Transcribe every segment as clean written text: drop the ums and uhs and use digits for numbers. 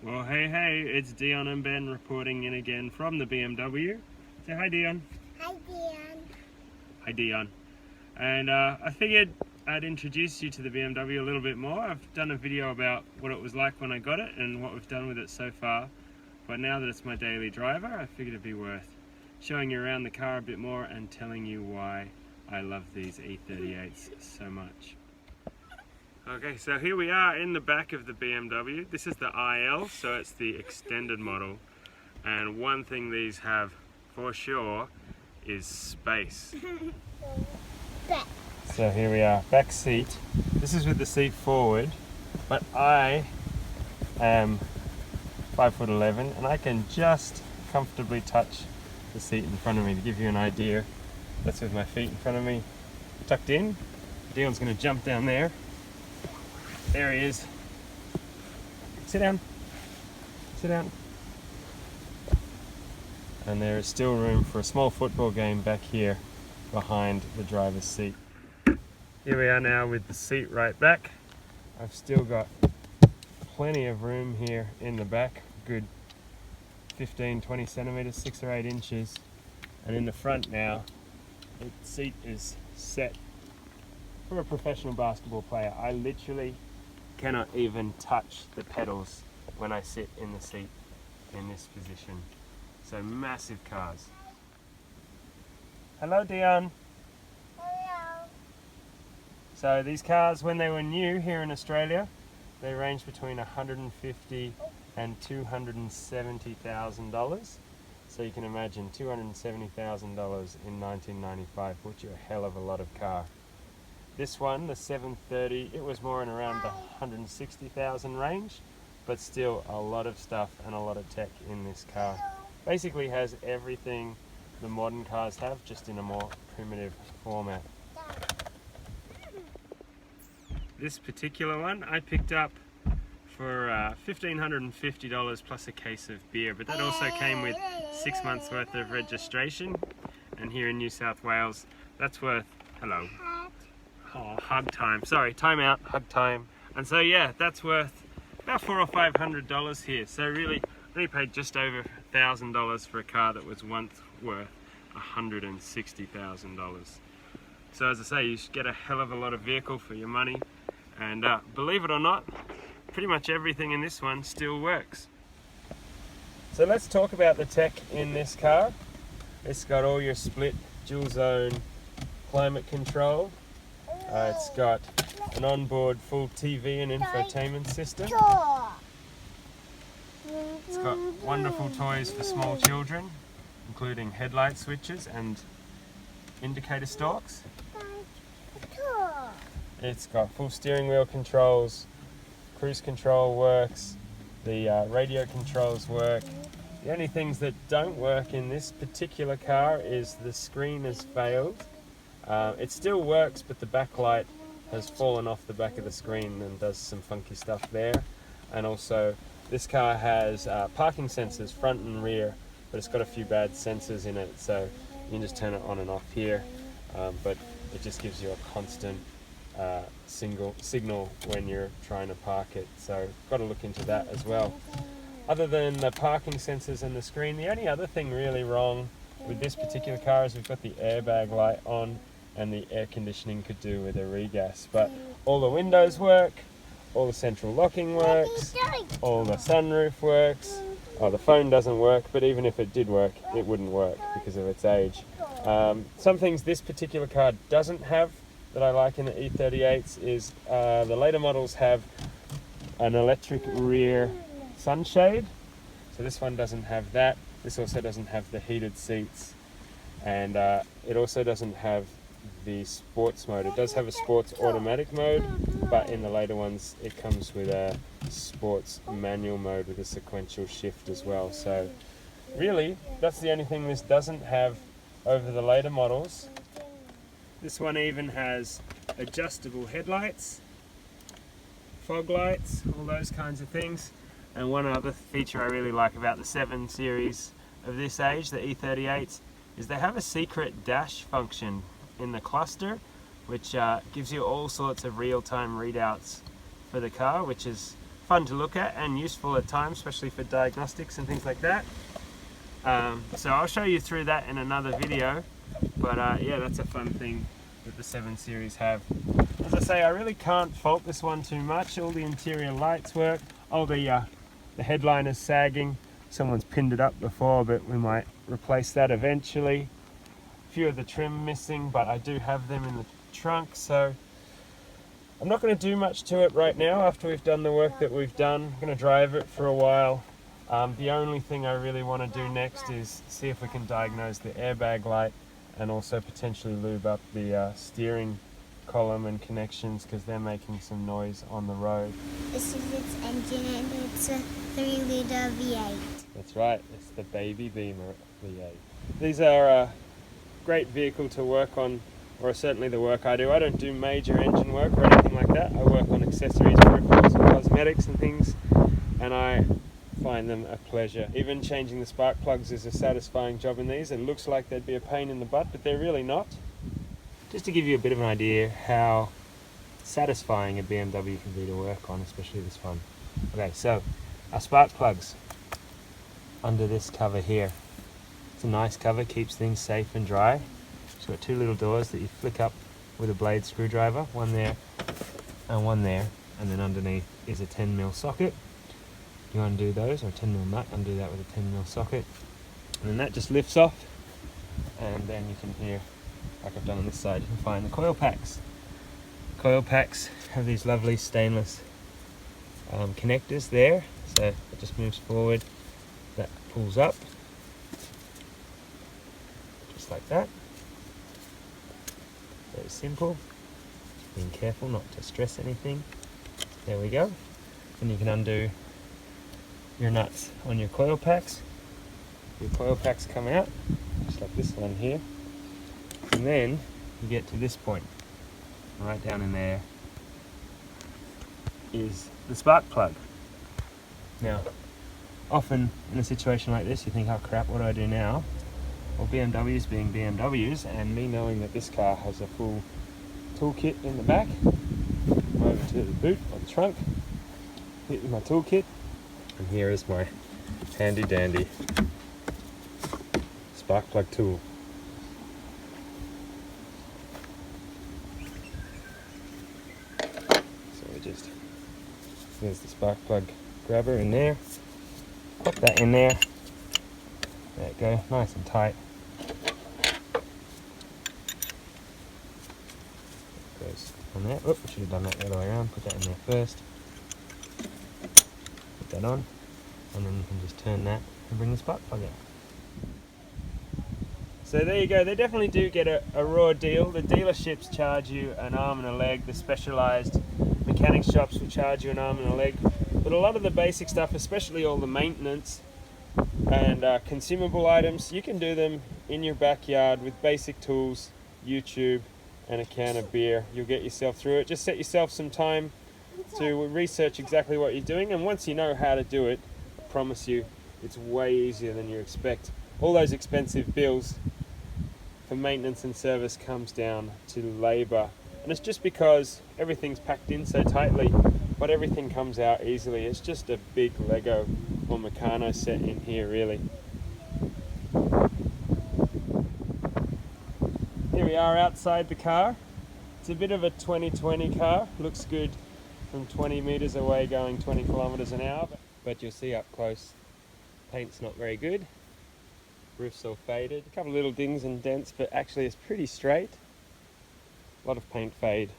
Well, hey, it's Dion and Ben reporting in again from the BMW. Say hi, Dion. Hi, Dion. Hi, Dion. And I figured I'd introduce you to the BMW a little bit more. I've done a video about what it was like when I got it and what we've done with it so far. But now that it's my daily driver, I figured it'd be worth showing you around the car a bit more and telling you why I love these E38s so much. Okay, so here we are in the back of the BMW. This is the IL, so it's the extended model. And one thing these have for sure is space. So here we are, back seat. This is with the seat forward, but I am 5'11" and I can just comfortably touch the seat in front of me. To give you an idea, that's with my feet in front of me, tucked in. Dion's gonna jump down there. There he is. Sit down. Sit down. And there is still room for a small football game back here behind the driver's seat. Here we are now with the seat right back. I've still got plenty of room here in the back, good 15-20 centimeters, 6 or 8 inches. And in the front now, the seat is set for a professional basketball player. I literally cannot even touch the pedals when I sit in the seat in this position. So massive cars. Hello, Dion. Hello. So these cars, when they were new here in Australia, they ranged between $150,000 and $270,000. So you can imagine $270,000 in 1995 bought you a hell of a lot of car. This one, the 730, it was more in around the 160,000 range, but still a lot of stuff and a lot of tech in this car. Basically has everything the modern cars have, just in a more primitive format. This particular one I picked up for $1,550 plus a case of beer, but that also came with 6 months worth of registration. And here in New South Wales, that's worth, hello. Oh, hug time. Sorry, time out, hug time. And so yeah, that's worth about $400 or $500 here. So really, I only paid just over $1,000 for a car that was once worth $160,000. So as I say, you should get a hell of a lot of vehicle for your money. And believe it or not, pretty much everything in this one still works. So let's talk about the tech in this car. It's got all your split dual zone climate control. It's got an onboard full TV and infotainment system. It's got wonderful toys for small children, including headlight switches and indicator stalks. It's got full steering wheel controls, cruise control works, the radio controls work. The only things that don't work in this particular car is the screen has failed. It still works, but the backlight has fallen off the back of the screen and does some funky stuff there. And also, this car has parking sensors front and rear, but it's got a few bad sensors in it, so you can just turn it on and off here. But it just gives you a constant signal when you're trying to park it. So, got to look into that as well. Other than the parking sensors and the screen, the only other thing really wrong with this particular car is we've got the airbag light on, and the air conditioning could do with a regas. But all the windows work, all the central locking works, all the sunroof works. Oh, the phone doesn't work, but even if it did work, it wouldn't work because of its age. Some things this particular car doesn't have that I like in the E38s is the later models have an electric rear sunshade. So this one doesn't have that. This also doesn't have the heated seats, and it also doesn't have the sports mode. It does have a sports automatic mode, but in the later ones it comes with a sports manual mode with a sequential shift as well. So really, that's the only thing this doesn't have over the later models. This one even has adjustable headlights, fog lights, all those kinds of things. And one other feature I really like about the 7 series of this age, the E38s, is they have a secret dash function in the cluster, which gives you all sorts of real-time readouts for the car, which is fun to look at and useful at times, especially for diagnostics and things like that. So I'll show you through that in another video, but yeah, that's a fun thing that the 7 Series have. As I say, I really can't fault this one too much. All the interior lights work. Oh, the headliner's sagging. Someone's pinned it up before, but we might replace that eventually. A few of the trim missing, but I do have them in the trunk, so I'm not going to do much to it right now after we've done the work that we've done. I'm going to drive it for a while. The only thing I really want to do next is see if we can diagnose the airbag light and also potentially lube up the steering column and connections, because they're making some noise on the road. This is its engine and it's a 3-liter V8. That's right, it's the baby Beamer V8. These are a great vehicle to work on, or certainly the work I do. I don't do major engine work or anything like that. I work on accessories, peripherals and cosmetics and things, and I find them a pleasure. Even changing the spark plugs is a satisfying job in these. It looks like they'd be a pain in the butt, but they're really not. Just to give you a bit of an idea how satisfying a BMW can be to work on, especially this one. Okay, so our spark plugs under this cover here. It's a nice cover, keeps things safe and dry. It's got 2 little doors that you flick up with a blade screwdriver, one there and one there, and then underneath is a 10mm socket. You undo those, or a 10mm nut, undo that with a 10mm socket, and then that just lifts off, and then you can hear, like I've done on this side, you can find the coil packs. Coil packs have these lovely stainless connectors there, so it just moves forward, that pulls up, just like that. Very simple, being careful not to stress anything. There we go, and you can undo your nuts on your coil packs. Your coil packs come out, just like this one here, and then you get to this point. Right down in there is the spark plug. Now, often in a situation like this, you think, oh crap, what do I do now? Well, BMWs being BMWs, and me knowing that this car has a full toolkit in the back, I'm over to the boot or the trunk, hit with my toolkit, and here is my handy dandy spark plug tool. So we just, there's the spark plug grabber in there, pop that in there, there you go, nice and tight. Goes on there. Oh, I should have done that the other way around, put that in there first. Put that on, and then you can just turn that and bring the spark plug out. So there you go, they definitely do get a raw deal. The dealerships charge you an arm and a leg, the specialised mechanic shops will charge you an arm and a leg, but a lot of the basic stuff, especially all the maintenance and consumable items, you can do them in your backyard with basic tools, YouTube and a can of beer. You'll get yourself through it. Just set yourself some time to research exactly what you're doing, and once you know how to do it, I promise you it's way easier than you expect. All those expensive bills for maintenance and service comes down to labour, and it's just because everything's packed in so tightly, but everything comes out easily. It's just a big Lego or Meccano set in here, really. Here we are outside the car. It's a bit of a 2020 car, looks good from 20 metres away going 20 kilometres an hour, but you'll see up close paint's not very good. Roof's all faded, a couple of little dings and dents, but actually it's pretty straight. A lot of paint fade.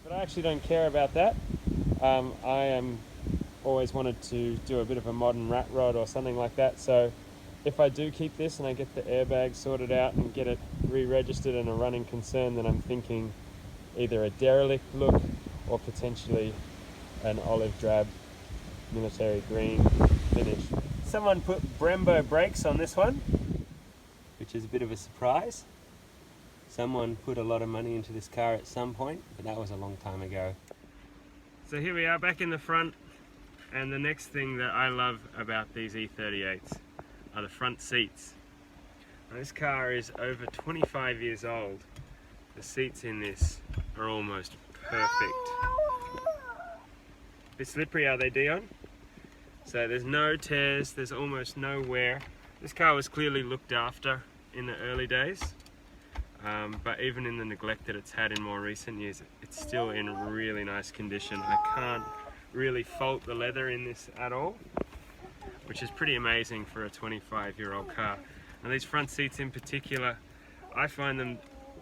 But I actually don't care about that. I always wanted to do a bit of a modern rat rod or something like that, so if I do keep this and I get the airbag sorted out and get it re-registered and a running concern, then I'm thinking either a derelict look or potentially an olive drab military green finish. Someone put Brembo brakes on this one, which is a bit of a surprise. Someone put a lot of money into this car at some point, but that was a long time ago. So here we are back in the front, and the next thing that I love about these E38s are the front seats. Now, this car is over 25 years old. The seats in this are almost perfect. bit slippery, are they, Dion? So there's no tears, there's almost no wear. This car was clearly looked after in the early days, but even in the neglect that it's had in more recent years, it's still in really nice condition. I can't really fault the leather in this at all, which is pretty amazing for a 25-year-old car. And these front seats in particular, I find them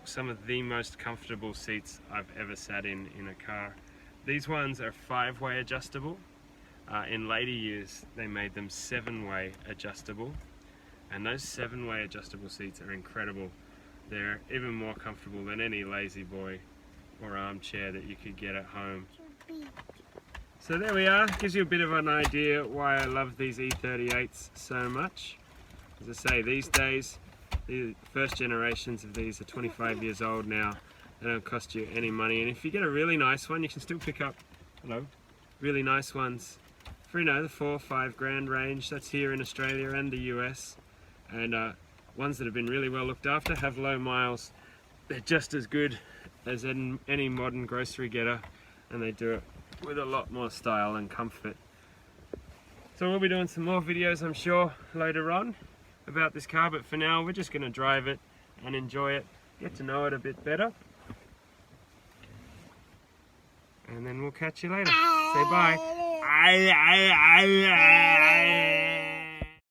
some of the most comfortable seats I've ever sat in a car. These ones are 5-way adjustable. In later years they made them 7-way adjustable, and those 7-way adjustable seats are incredible. They're even more comfortable than any lazy boy or armchair that you could get at home. So there we are, gives you a bit of an idea why I love these E38s so much. As I say, these days the first generations of these are 25 years old now. They don't cost you any money, and if you get a really nice one, you can still pick up really nice ones for, you know, the 4 or 5 grand range. That's here in Australia and the US, and ones that have been really well looked after, have low miles. They're just as good as any modern grocery getter, and they do it with a lot more style and comfort. So we'll be doing some more videos, I'm sure, later on about this car, but for now we're just going to drive it and enjoy it, get to know it a bit better, and then we'll catch you later. Say bye.